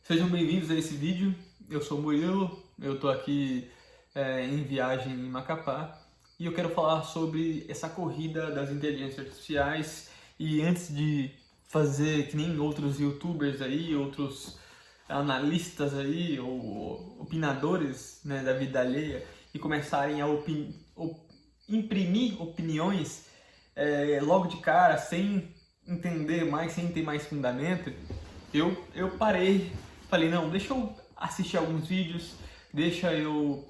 Sejam bem-vindos a esse vídeo. Eu sou o Murilo, eu estou aqui em viagem em Macapá e eu quero falar sobre essa corrida das inteligências artificiais. E antes de fazer que nem outros YouTubers aí, outros analistas aí ou opinadores, né, da vida alheia e começarem a imprimir opiniões logo de cara, sem entender mais, sem ter mais fundamento, eu parei. Falei, não, deixa eu assistir alguns vídeos, deixa eu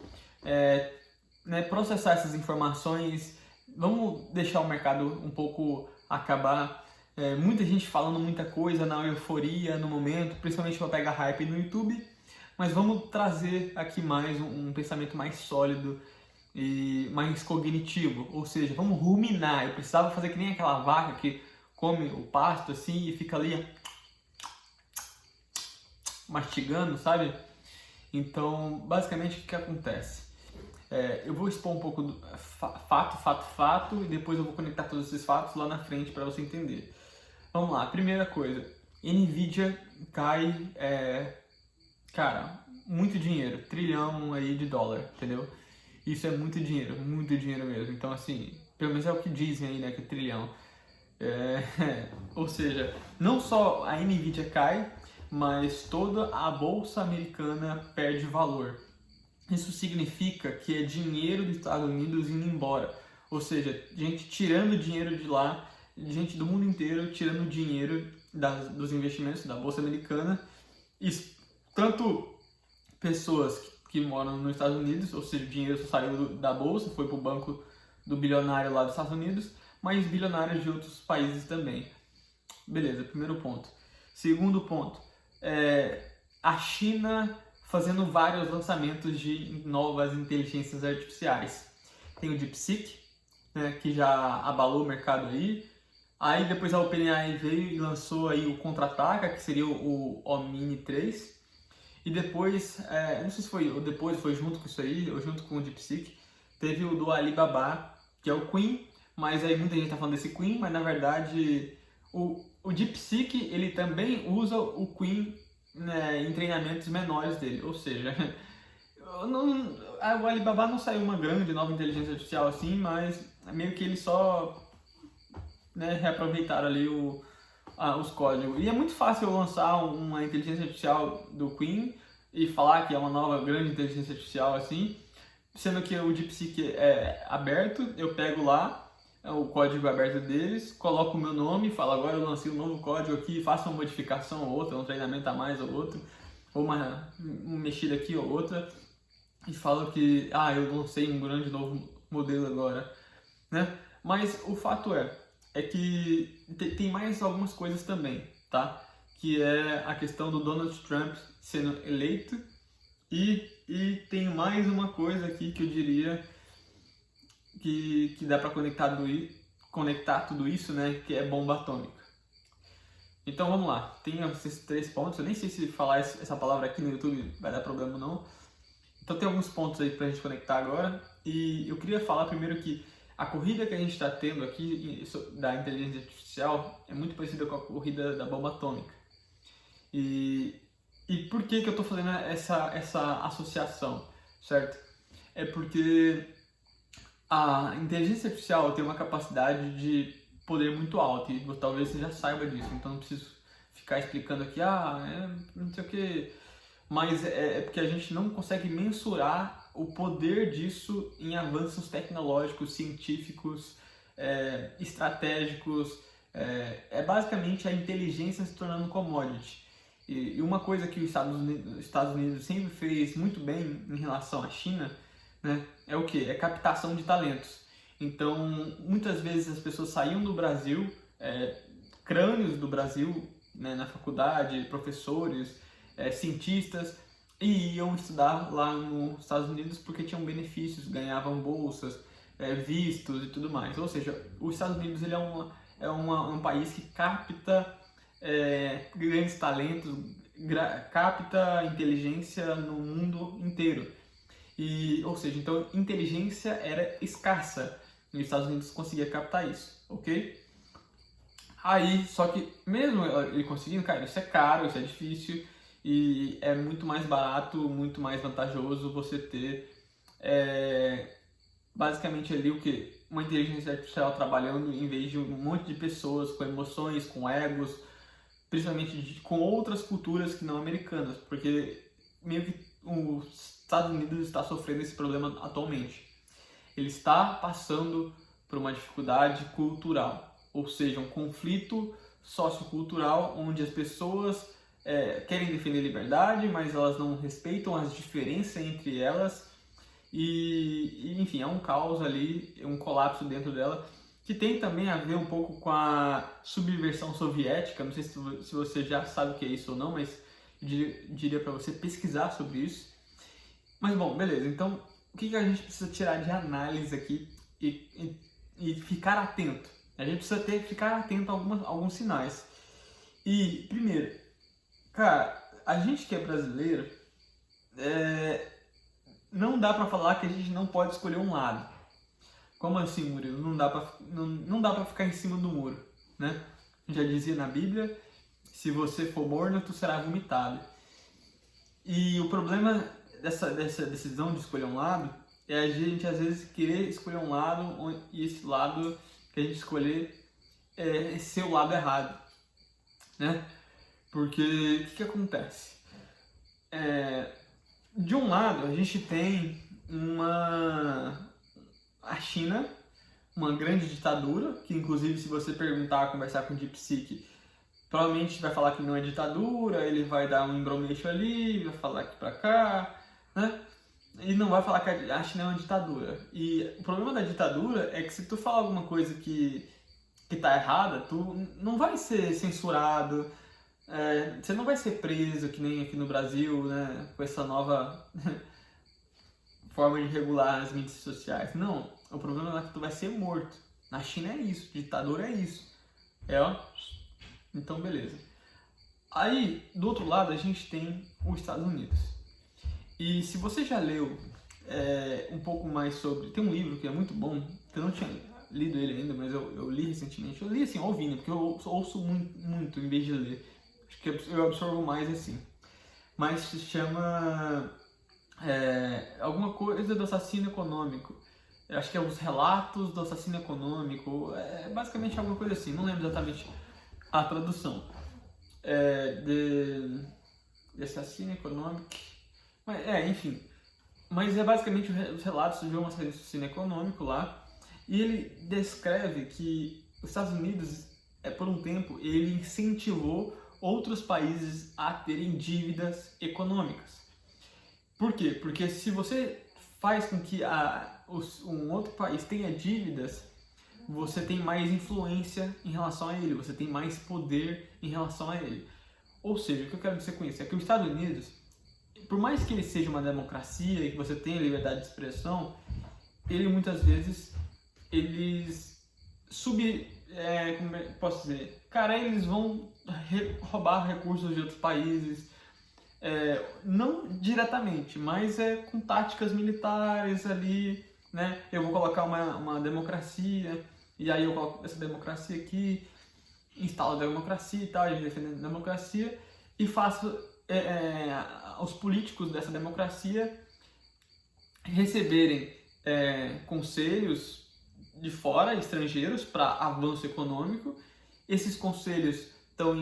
processar essas informações, vamos deixar o mercado um pouco acabar. Muita gente falando muita coisa na euforia, no momento, principalmente para pegar hype no YouTube, mas vamos trazer aqui mais um pensamento mais sólido e mais cognitivo, ou seja, vamos ruminar. Eu precisava fazer que nem aquela vaca que come o pasto assim e fica ali mastigando, sabe? Então, basicamente, o que acontece? Eu vou expor um pouco do fato, e depois eu vou conectar todos esses fatos lá na frente para você entender. Vamos lá, primeira coisa, Nvidia cai, cara, muito dinheiro, trilhão aí de dólar, entendeu? Isso é muito dinheiro mesmo. Então, assim, pelo menos é o que dizem aí, né, que é trilhão. Ou seja, não só a Nvidia cai, mas toda a bolsa americana perde valor. Isso significa que é dinheiro dos Estados Unidos indo embora. Ou seja, gente tirando dinheiro de lá, gente do mundo inteiro tirando dinheiro dos investimentos da bolsa americana. Isso, tanto pessoas que moram nos Estados Unidos, ou seja, o dinheiro só saiu da bolsa, foi para o banco do bilionário lá dos Estados Unidos, mas bilionários de outros países também. Beleza, primeiro ponto. Segundo ponto, a China fazendo vários lançamentos de novas inteligências artificiais. Tem o DeepSeek, né, que já abalou o mercado aí. Aí depois a OpenAI veio e lançou aí o Contra-Ataca, que seria o Omni 3. E depois, não sei se foi foi junto com isso aí, ou junto com o DeepSeek, teve o do Alibaba, que é o Queen, mas aí muita gente está falando desse Queen, mas na verdade o DeepSeek ele também usa o Queen, né, em treinamentos menores dele, ou seja, o Alibaba não saiu uma grande nova inteligência artificial assim, mas meio que eles só, né, reaproveitaram ali os códigos. E é muito fácil eu lançar uma inteligência artificial do Queen e falar que é uma nova grande inteligência artificial assim, sendo que o DeepSeek é aberto, eu pego lá o código aberto deles, coloco o meu nome, falo agora eu lancei um novo código aqui, faço uma modificação ou outra, um treinamento a mais ou outro, ou uma mexida aqui ou outra, e falo que eu lancei um grande novo modelo agora, né? Mas o fato é que tem mais algumas coisas também, tá? Que é a questão do Donald Trump sendo eleito e tem mais uma coisa aqui que eu diria que dá para conectar tudo isso, né? Que é bomba atômica. Então vamos lá, tem esses 3 pontos. Eu nem sei se falar essa palavra aqui no YouTube vai dar problema ou não. Então tem alguns pontos aí pra gente conectar agora. E eu queria falar primeiro que a corrida que a gente está tendo aqui da inteligência artificial é muito parecida com a corrida da bomba atômica. E por que eu estou fazendo essa associação, certo? É porque a inteligência artificial tem uma capacidade de poder muito alta e talvez você já saiba disso, então não preciso ficar explicando aqui, não sei o que, mas é porque a gente não consegue mensurar o poder disso em avanços tecnológicos, científicos, estratégicos. É basicamente a inteligência se tornando commodity. E uma coisa que os Estados Unidos sempre fez muito bem em relação à China, né, é o que? É captação de talentos. Então, muitas vezes as pessoas saíam do Brasil, crânios do Brasil, né, na faculdade, professores, cientistas, e iam estudar lá nos Estados Unidos porque tinham benefícios, ganhavam bolsas, vistos e tudo mais. Ou seja, os Estados Unidos ele é um país que capta grandes talentos, capta inteligência no mundo inteiro. Ou seja, então inteligência era escassa e os Estados Unidos conseguia captar isso, ok? Aí, só que mesmo ele conseguindo, cara, isso é caro, isso é difícil e é muito mais barato, muito mais vantajoso você ter basicamente ali o que? Uma inteligência artificial trabalhando em vez de um monte de pessoas com emoções, com egos, principalmente com outras culturas que não americanas, porque meio que os Estados Unidos está sofrendo esse problema atualmente. Ele está passando por uma dificuldade cultural, ou seja, um conflito sociocultural onde as pessoas querem defender liberdade, mas elas não respeitam as diferenças entre elas enfim, é um caos ali, um colapso dentro dela, que tem também a ver um pouco com a subversão soviética. Não sei se você já sabe o que é isso ou não, mas diria para você pesquisar sobre isso. Mas bom, beleza, então o que a gente precisa tirar de análise aqui e ficar atento? A gente precisa ficar atento a alguns sinais. E, primeiro, cara, a gente que é brasileiro, não dá pra falar que a gente não pode escolher um lado. Como assim, Murilo? Não dá pra ficar em cima do muro, né? Já dizia na Bíblia, se você for morno, tu será vomitado. E o problema dessa decisão de escolher um lado é a gente, às vezes, querer escolher um lado e esse lado que a gente escolher é ser o lado errado, né? Porque o que acontece? De um lado, a gente tem a China, uma grande ditadura, que inclusive se você perguntar, conversar com o DeepSeek, provavelmente vai falar que não é ditadura, ele vai dar um embromeixo ali, vai falar aqui pra cá, né? E não vai falar que a China é uma ditadura. E o problema da ditadura é que se tu falar alguma coisa que tá errada, tu não vai ser censurado, você não vai ser preso, que nem aqui no Brasil, né, com essa nova forma de regular as mídias sociais. Não, o problema é que tu vai ser morto. Na China é isso, ditadura é isso. Ó. Então, beleza. Aí, do outro lado, a gente tem os Estados Unidos. E se você já leu um pouco mais sobre... Tem um livro que é muito bom, que eu não tinha lido ele ainda, mas eu li recentemente. Eu li assim, ouvindo, porque eu ouço muito em vez de ler. Acho que eu absorvo mais assim. Mas se chama alguma coisa do assassino econômico. Eu acho que é os relatos do assassino econômico. É basicamente alguma coisa assim, não lembro exatamente a tradução. De assassino econômico. Mas, enfim. Mas é basicamente os relatos de um assassino econômico lá. E ele descreve que os Estados Unidos, por um tempo, ele incentivou outros países a terem dívidas econômicas. Por quê? Porque se você faz com que um outro país tenha dívidas, você tem mais influência em relação a ele, você tem mais poder em relação a ele. Ou seja, o que eu quero dizer com isso é que os Estados Unidos, por mais que ele seja uma democracia e que você tenha liberdade de expressão, ele muitas vezes, como posso dizer? Cara, eles vão roubar recursos de outros países, não diretamente, mas com táticas militares ali, né? Eu vou colocar uma democracia, e aí eu coloco essa democracia aqui, instalo a democracia e tal, a gente defende a democracia, e faço os políticos dessa democracia receberem conselhos de fora, estrangeiros, para avanço econômico. Esses conselhos estão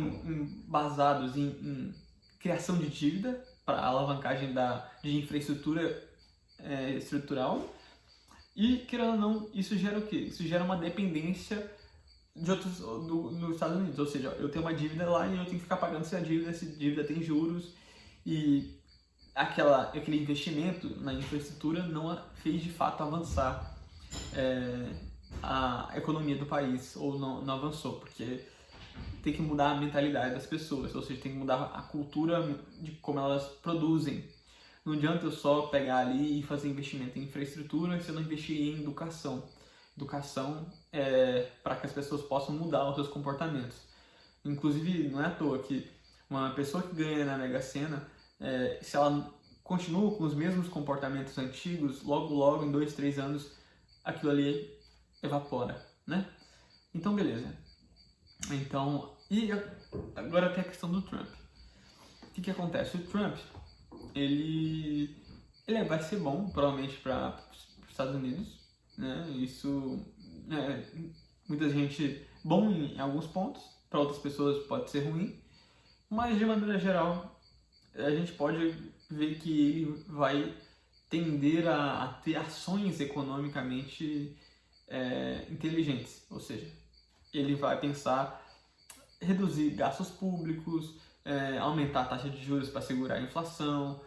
basados em criação de dívida para alavancagem de infraestrutura estrutural. E, querendo ou não, isso gera o quê? Isso gera uma dependência de outros nos Estados Unidos. Ou seja, eu tenho uma dívida lá e eu tenho que ficar pagando essa dívida tem juros, e aquele investimento na infraestrutura não fez de fato avançar a economia do país, ou não avançou, porque tem que mudar a mentalidade das pessoas, ou seja, tem que mudar a cultura de como elas produzem. Não adianta eu só pegar ali e fazer investimento em infraestrutura se eu não investir em educação. Educação para que as pessoas possam mudar os seus comportamentos. Inclusive, não é à toa que uma pessoa que ganha na Mega Sena, se ela continua com os mesmos comportamentos antigos, logo em 2, 3 anos, aquilo ali evapora, né? Então, beleza. Então, e agora tem a questão do Trump. que acontece? O Trump, vai ser bom, provavelmente, para os Estados Unidos, né? Isso é muita gente bom em alguns pontos, para outras pessoas pode ser ruim, mas de maneira geral a gente pode ver que ele vai tender a ter ações economicamente inteligentes, ou seja, ele vai pensar reduzir gastos públicos, aumentar a taxa de juros para segurar a inflação,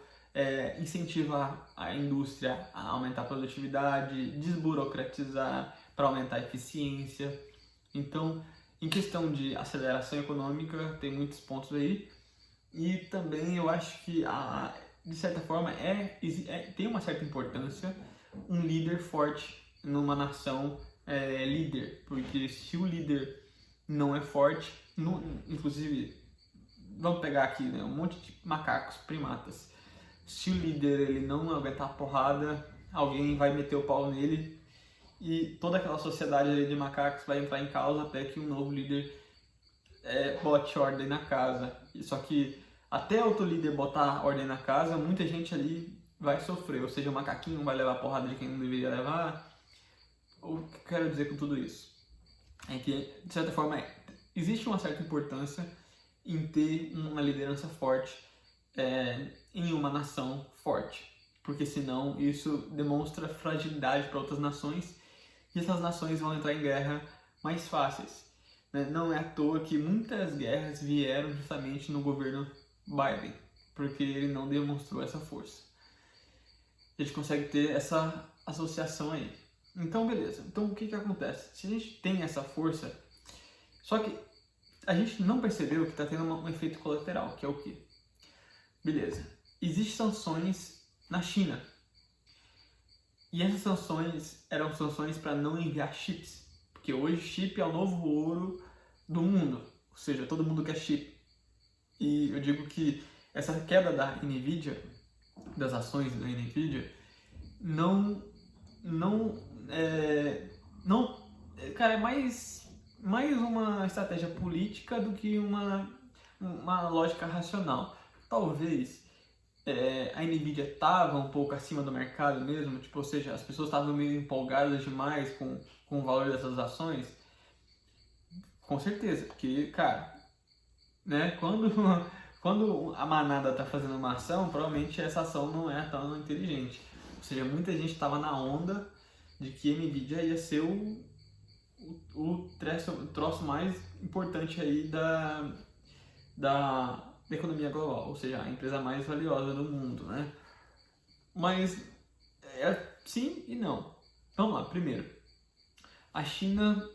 incentivar a indústria a aumentar a produtividade, desburocratizar para aumentar a eficiência. Então, em questão de aceleração econômica, tem muitos pontos aí. E também eu acho que, de certa forma, tem uma certa importância um líder forte numa nação líder. Porque se o líder não é forte, inclusive, vamos pegar aqui, né, um monte de macacos, primatas. Se o líder ele não aguentar a porrada, alguém vai meter o pau nele e toda aquela sociedade ali de macacos vai entrar em causa até que um novo líder bote ordem na casa. Só que até outro líder botar ordem na casa, muita gente ali vai sofrer, ou seja, o macaquinho vai levar porrada de quem não deveria levar. O que eu quero dizer com tudo isso é que, de certa forma, existe uma certa importância em ter uma liderança forte em uma nação forte, porque senão isso demonstra fragilidade para outras nações e essas nações vão entrar em guerra mais fáceis. Não é à toa que muitas guerras vieram justamente no governo Biden, porque ele não demonstrou essa força. A gente consegue ter essa associação aí. Então, beleza. Então, o que acontece? Se a gente tem essa força, só que a gente não percebeu que está tendo um efeito colateral, que é o quê? Beleza. Existem sanções na China. E essas sanções eram sanções para não enviar chips. Porque hoje chip é o novo ouro do mundo. Ou seja, todo mundo quer chip. E eu digo que essa queda da Nvidia, das ações da Nvidia, cara, é mais uma estratégia política do que uma lógica racional. Talvez a Nvidia estava um pouco acima do mercado mesmo, tipo, ou seja, as pessoas estavam meio empolgadas demais com o valor dessas ações. Com certeza, porque, cara, né, quando a manada está fazendo uma ação, provavelmente essa ação não é tão inteligente. Ou seja, muita gente estava na onda de que a Nvidia ia ser o troço mais importante aí da economia global, ou seja, a empresa mais valiosa do mundo, né? Mas sim e não. Vamos lá, primeiro, a China,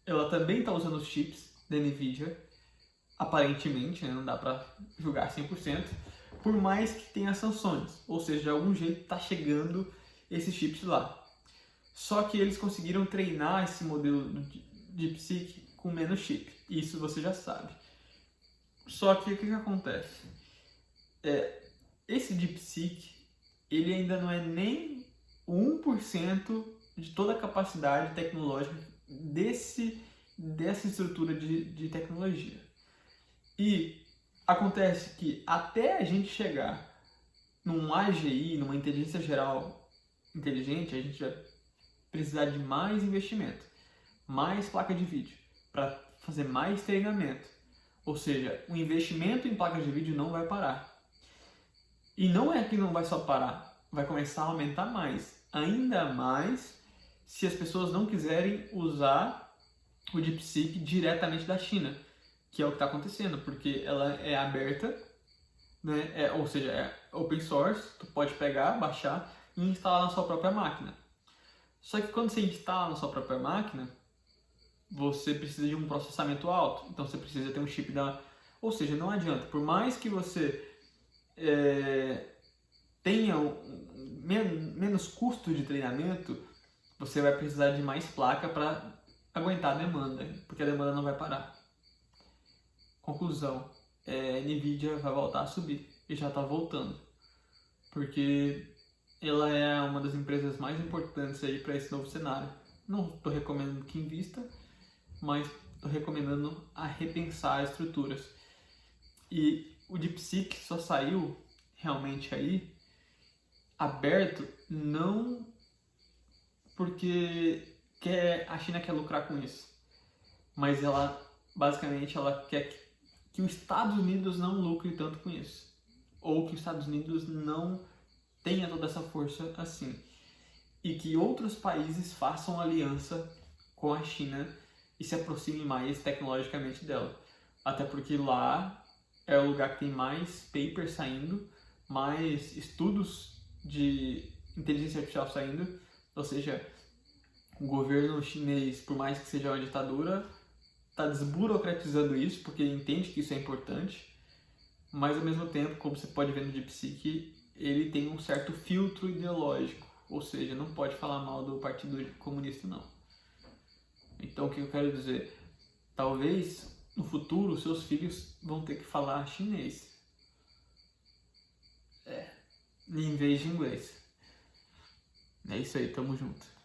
ela também está usando os chips da Nvidia, aparentemente, né? Não dá para julgar 100%, por mais que tenha sanções, ou seja, de algum jeito está chegando esses chips lá. Só que eles conseguiram treinar esse modelo de DeepSeek com menos chip, isso você já sabe. Só que o que acontece? Esse DeepSeek, ele ainda não é nem 1% de toda a capacidade tecnológica dessa estrutura de tecnologia. E acontece que até a gente chegar num AGI, numa inteligência geral inteligente, a gente vai precisar de mais investimento, mais placa de vídeo, para fazer mais treinamento. Ou seja, o investimento em placas de vídeo não vai parar. E não é que não vai só parar, vai começar a aumentar mais. Ainda mais se as pessoas não quiserem usar o DeepSeek diretamente da China, que é o que está acontecendo, porque ela é aberta, né? Ou seja, é open source, tu pode pegar, baixar e instalar na sua própria máquina. Só que quando você instala na sua própria máquina, você precisa de um processamento alto, então você precisa ter um chip da... Ou seja, não adianta, por mais que você tenha menos custo de treinamento, você vai precisar de mais placa para aguentar a demanda, porque a demanda não vai parar. Conclusão, Nvidia vai voltar a subir, e já está voltando, porque ela é uma das empresas mais importantes aí para esse novo cenário. Não estou recomendando que invista, mas estou recomendando a repensar as estruturas. E o DeepSeek só saiu realmente aí aberto não porque a China quer lucrar com isso, mas ela basicamente ela quer que os Estados Unidos não lucre tanto com isso, ou que os Estados Unidos não tenha toda essa força assim, e que outros países façam aliança com a China e se aproximem mais tecnologicamente dela. Até porque lá é o lugar que tem mais papers saindo, mais estudos de inteligência artificial saindo, ou seja, o governo chinês, por mais que seja uma ditadura, está desburocratizando isso, porque ele entende que isso é importante, mas ao mesmo tempo, como você pode ver no DeepSeek, ele tem um certo filtro ideológico, ou seja, não pode falar mal do Partido Comunista não. Então o que eu quero dizer? Talvez no futuro seus filhos vão ter que falar chinês, em vez de inglês. É isso aí, tamo junto.